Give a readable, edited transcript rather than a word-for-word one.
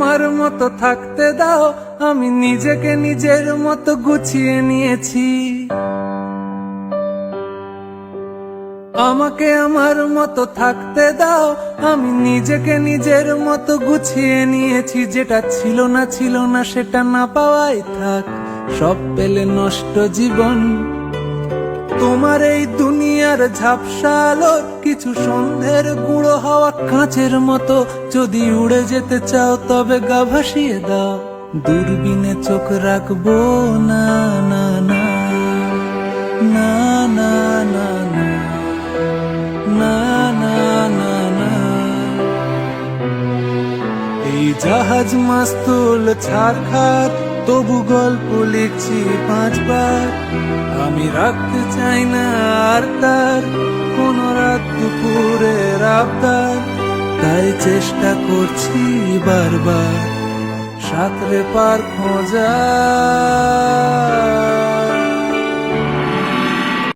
আমার মতো থাকতে দাও, আমি নিজেকে নিজের মতো গুছিয়ে নিয়েছি। আমাকে আমার মতো থাকতে দাও, আমি নিজেকে নিজের মতো গুছিয়ে নিয়েছি। যেটা ছিল না সেটা না পাওয়াই থাক, সব পেলে নষ্ট জীবন। তোমার এই দুনিয়ার ঝাপসা আলো কিছু সন্ধ্যের গুঁড়ো হাওয়া কাঁচের মতো। যদি উড়ে যেতে চাও তবে গা ভাসিয়ে দাও, দূরবীনে চোখ রাখবো না না না না না না না না না না না। এই জাহাজ মাস্তুল ছাড়খার, তবু গল্প লিখছি 5 বার। আমি রাখতে চাই না আর তার কোন রাত দুপুরের আবদার, তাই চেষ্টা করছি বারবার সাঁতরে পার খোঁজা।